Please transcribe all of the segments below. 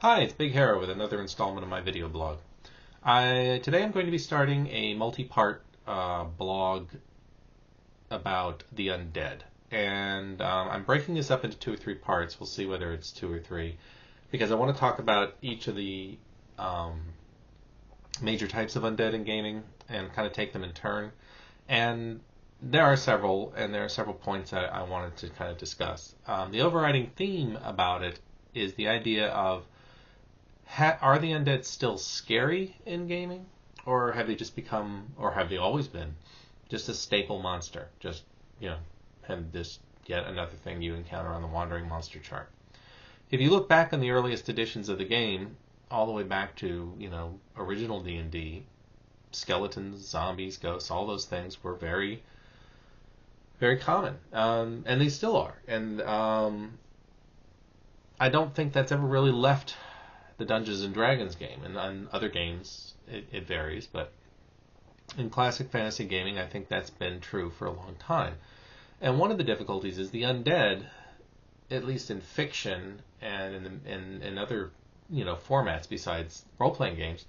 Hi, it's Bighara with another installment of my video blog. Today I'm going to be starting a multi-part blog about the Undead. And I'm breaking this up into 2 or 3 parts. We'll see whether it's 2 or 3. Because I want to talk about each of the major types of Undead in gaming and kind of take them in turn. And there are several points that I wanted to kind of discuss. The overriding theme about it is the idea of are the undead still scary in gaming, or have they just become, or have they always been, just a staple monster? Just, and this yet another thing you encounter on the wandering monster chart. If you look back on the earliest editions of the game, all the way back to, original D&D, skeletons, zombies, ghosts, all those things were very, very common, and they still are. And I don't think that's ever really left the Dungeons and Dragons game. And on other games, it varies, but in classic fantasy gaming, I think that's been true for a long time. And one of the difficulties is the undead, at least in fiction and in other formats besides role-playing games,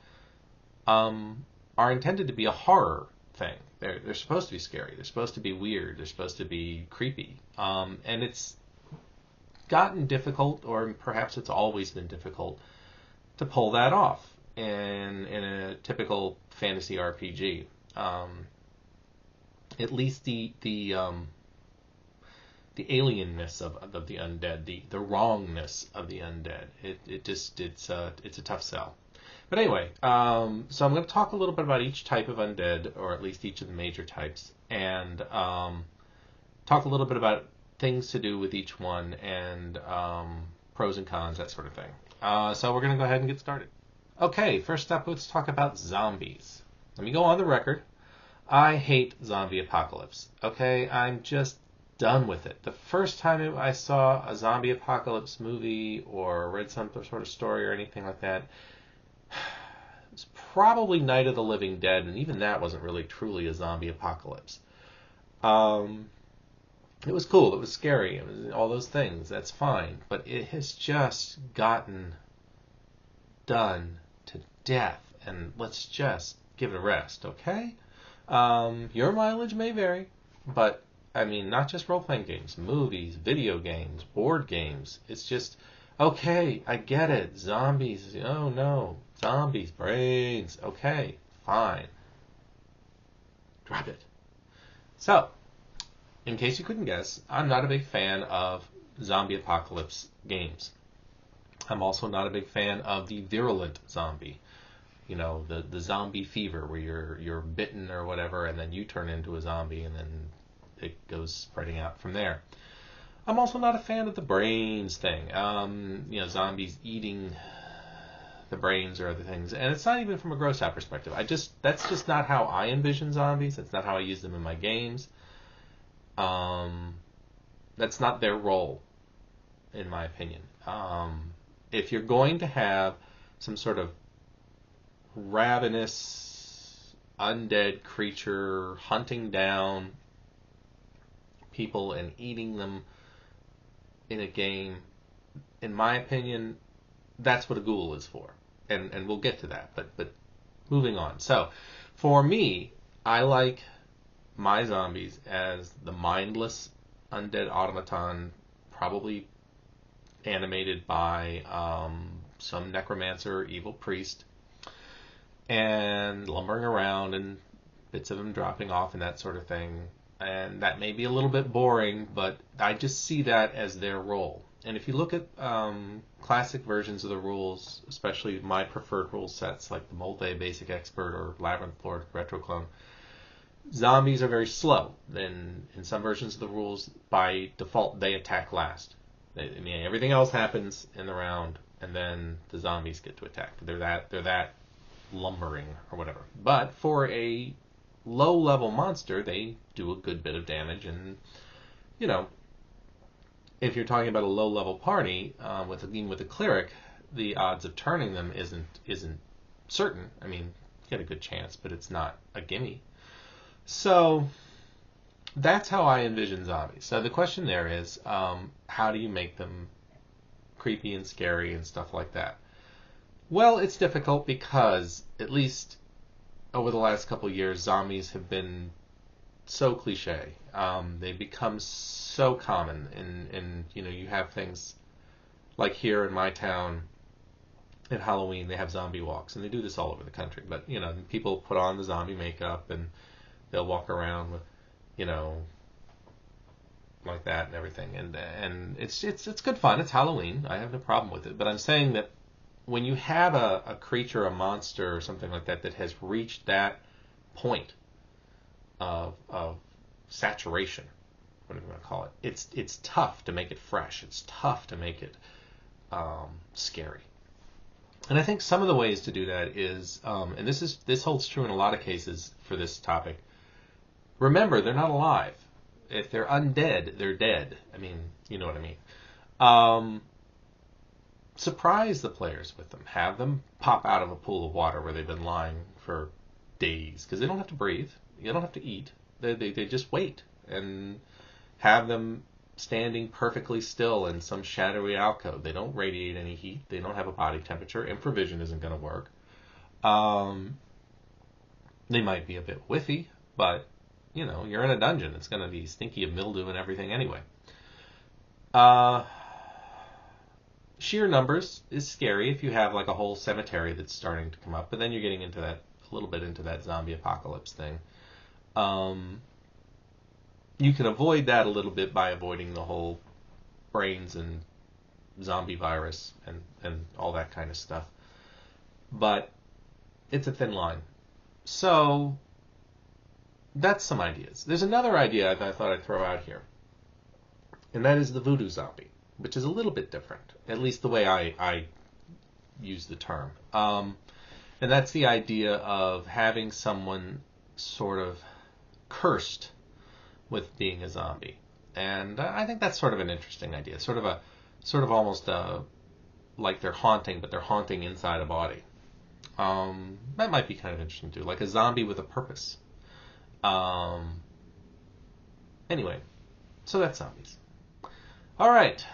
are intended to be a horror thing. They're supposed to be scary. They're supposed to be weird. They're supposed to be creepy. And it's gotten difficult, or perhaps it's always been difficult, to pull that off in a typical fantasy RPG. At least the alienness of the undead, the wrongness of the undead. It's a tough sell. But anyway, so I'm going to talk a little bit about each type of undead, or at least each of the major types, and talk a little bit about things to do with each one, and pros and cons, that sort of thing. So we're going to go ahead and get started. Okay, first up, let's talk about zombies. Let me go on the record. I hate zombie apocalypse. Okay, I'm just done with it. The first time I saw a zombie apocalypse movie or read some sort of story or anything like that, it was probably Night of the Living Dead, and even that wasn't really truly a zombie apocalypse. It was cool, it was scary, it was all those things, that's fine, but it has just gotten done to death, and let's just give it a rest, okay? Your mileage may vary, but, not just role-playing games, movies, video games, board games, it's just, okay, I get it, zombies, oh no, zombies, brains, okay, fine. Drop it. So, in case you couldn't guess, I'm not a big fan of zombie apocalypse games. I'm also not a big fan of the virulent zombie. The zombie fever where you're bitten or whatever, and then you turn into a zombie, and then it goes spreading out from there. I'm also not a fan of the brains thing. Zombies eating the brains or other things. And it's not even from a gross out perspective. That's just not how I envision zombies. That's not how I use them in my games. That's not their role, in my opinion. If you're going to have some sort of ravenous, undead creature hunting down people and eating them in a game, in my opinion, that's what a ghoul is for. And we'll get to that, but moving on. So, for me, I like my zombies as the mindless undead automaton, probably animated by some necromancer or evil priest, and lumbering around and bits of them dropping off and that sort of thing. And that may be a little bit boring, but I just see that as their role. And if you look at classic versions of the rules, especially my preferred rule sets like the Molde Basic Expert or Labyrinth Lord Retro Clone, zombies are very slow. Then in some versions of the rules, by default, they attack last. Everything else happens in the round, and then the zombies get to attack. They're that lumbering or whatever. But for a low-level monster, they do a good bit of damage, and if you're talking about a low-level party with a cleric, the odds of turning them isn't certain. You get a good chance, but it's not a gimme. So that's how I envision zombies. So the question there is, how do you make them creepy and scary and stuff like that? Well, it's difficult because, at least over the last couple of years, zombies have been so cliche. They've become so common, and you have things like here in my town at Halloween, they have zombie walks, and they do this all over the country. But people put on the zombie makeup, and they'll walk around with, like that and everything, and it's good fun. It's Halloween. I have no problem with it. But I'm saying that when you have a creature, a monster, or something like that that has reached that point of saturation, what do you want to call it? It's tough to make it fresh. It's tough to make it scary. And I think some of the ways to do that is, and this holds true in a lot of cases for this topic. Remember, they're not alive. If they're undead, they're dead. I mean, you know what I mean. Surprise the players with them. Have them pop out of a pool of water where they've been lying for days, because they don't have to breathe. You don't have to eat. They just wait, and have them standing perfectly still in some shadowy alcove. They don't radiate any heat. They don't have a body temperature. Infravision isn't going to work. They might be a bit whiffy, but you're in a dungeon. It's going to be stinky of mildew and everything anyway. Sheer numbers is scary if you have like a whole cemetery that's starting to come up, but then you're getting into that a little bit into that zombie apocalypse thing. You can avoid that a little bit by avoiding the whole brains and zombie virus and all that kind of stuff. But it's a thin line. So that's some ideas. There's another idea I thought I'd throw out here, and that is the voodoo zombie, which is a little bit different, at least the way I use the term. And that's the idea of having someone sort of cursed with being a zombie. And I think that's sort of an interesting idea. Sort of almost like they're haunting, but they're haunting inside a body. That might be kind of interesting too, like a zombie with a purpose. Anyway, so that's zombies. All right,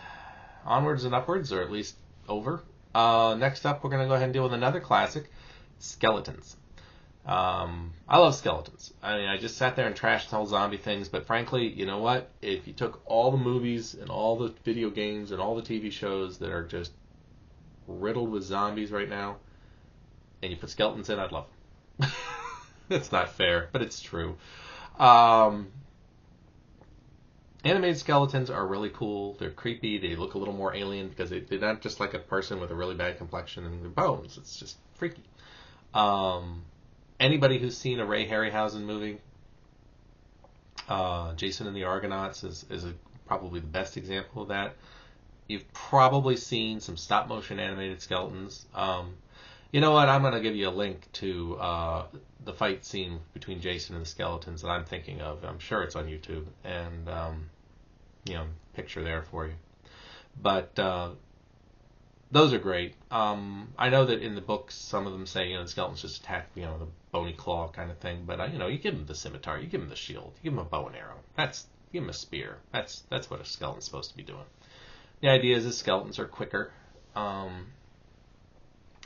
onwards and upwards, or at least over. Next up, we're going to go ahead and deal with another classic, skeletons. I love skeletons. I mean, I just sat there and trashed the whole zombie things, but frankly, you know what? If you took all the movies and all the video games and all the TV shows that are just riddled with zombies right now, and you put skeletons in, I'd love them. It's not fair, but it's true. Animated skeletons are really cool. They're creepy. They look a little more alien because they're not just like a person with a really bad complexion and their bones. It's just freaky. Anybody who's seen a Ray Harryhausen movie, Jason and the Argonauts is probably the best example of that. You've probably seen some stop-motion animated skeletons. You know what? I'm going to give you a link to the fight scene between Jason and the skeletons that I'm thinking of. I'm sure it's on YouTube, and picture there for you. But those are great. I know that in the books, some of them say the skeletons just attack the bony claw kind of thing. But you give them the scimitar, you give them the shield, you give them a bow and arrow. Give them a spear. That's what a skeleton's supposed to be doing. The idea is that skeletons are quicker.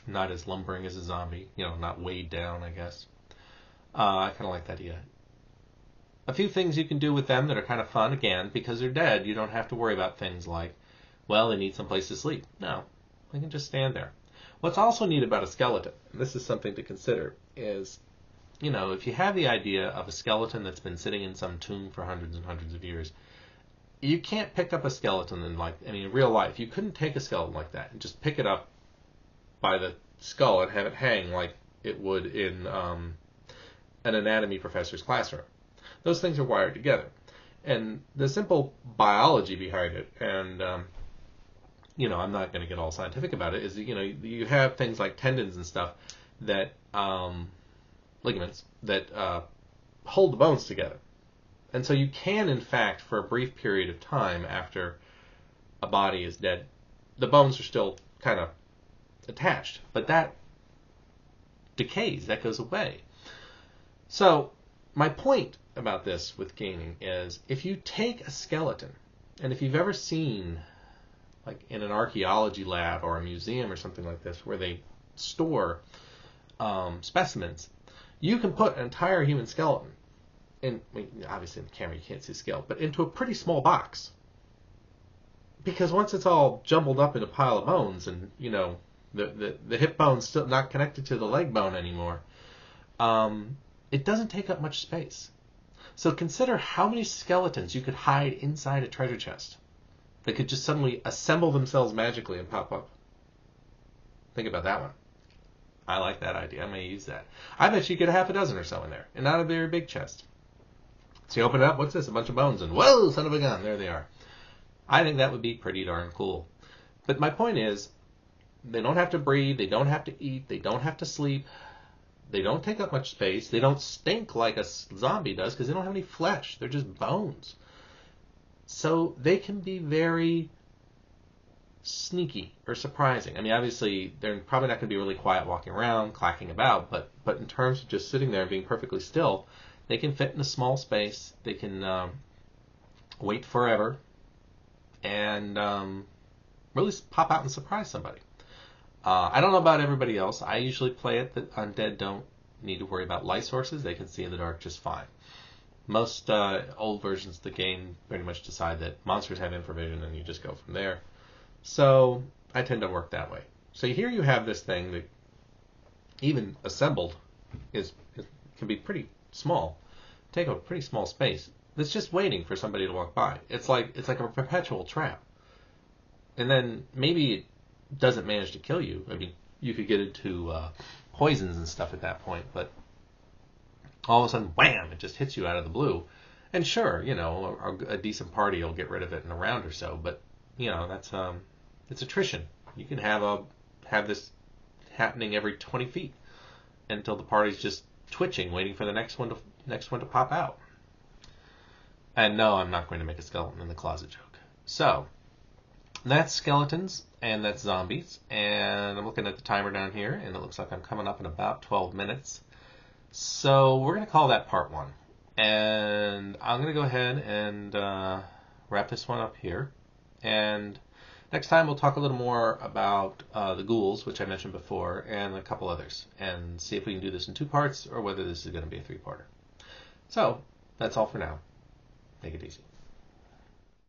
Not as lumbering as a zombie, not weighed down, I guess. I kind of like that idea. A few things you can do with them that are kind of fun, again, because they're dead, you don't have to worry about things like, well, they need some place to sleep. No, they can just stand there. What's also neat about a skeleton, and this is something to consider, is, if you have the idea of a skeleton that's been sitting in some tomb for hundreds and hundreds of years, you can't pick up a skeleton in real life, you couldn't take a skeleton like that and just pick it up by the skull and have it hang like it would in an anatomy professor's classroom. Those things are wired together. And the simple biology behind it, and I'm not going to get all scientific about it, is you have things like tendons and stuff that, ligaments, that hold the bones together. And so you can, in fact, for a brief period of time after a body is dead, the bones are still kind of attached, but that decays, that goes away. So my point about this with gaming is, if you take a skeleton, and if you've ever seen, like in an archaeology lab or a museum or something like this, where they store specimens, you can put an entire human skeleton in, I mean, obviously in the camera you can't see the scale, but into a pretty small box. Because once it's all jumbled up in a pile of bones, and the hip bone's still not connected to the leg bone anymore, it doesn't take up much space. So consider how many skeletons you could hide inside a treasure chest. They could just suddenly assemble themselves magically and pop up. Think about that one. I like that idea. I may use that. I bet you get a half a dozen or so in there, and not a very big chest. So you open it up, what's this? A bunch of bones, and whoa, son of a gun, there they are. I think that would be pretty darn cool. But my point is, they don't have to breathe, they don't have to eat, they don't have to sleep, they don't take up much space, they don't stink like a zombie does because they don't have any flesh, they're just bones. So they can be very sneaky or surprising. I mean, obviously, they're probably not going to be really quiet walking around, clacking about, but in terms of just sitting there and being perfectly still, they can fit in a small space, they can wait forever, and really pop out and surprise somebody. I don't know about everybody else. I usually play it that Undead don't need to worry about light sources. They can see in the dark just fine. Most old versions of the game pretty much decide that monsters have infravision and you just go from there. So I tend to work that way. So here you have this thing that, even assembled, can be pretty small. Take up a pretty small space. It's just waiting for somebody to walk by. It's like a perpetual trap. And then maybe it doesn't manage to kill you. I mean, you could get into poisons and stuff at that point, but all of a sudden, wham! It just hits you out of the blue. And sure, a decent party will get rid of it in a round or so, but that's it's attrition. You can have this happening every 20 feet until the party's just twitching, waiting for the next one to pop out. And no, I'm not going to make a skeleton in the closet joke. So that's skeletons and that's zombies. And I'm looking at the timer down here, and it looks like I'm coming up in about 12 minutes. So we're going to call that part 1. And I'm going to go ahead and wrap this one up here. And next time we'll talk a little more about the ghouls, which I mentioned before, and a couple others, and see if we can do this in 2 parts or whether this is going to be a 3-parter. So that's all for now. Take it easy.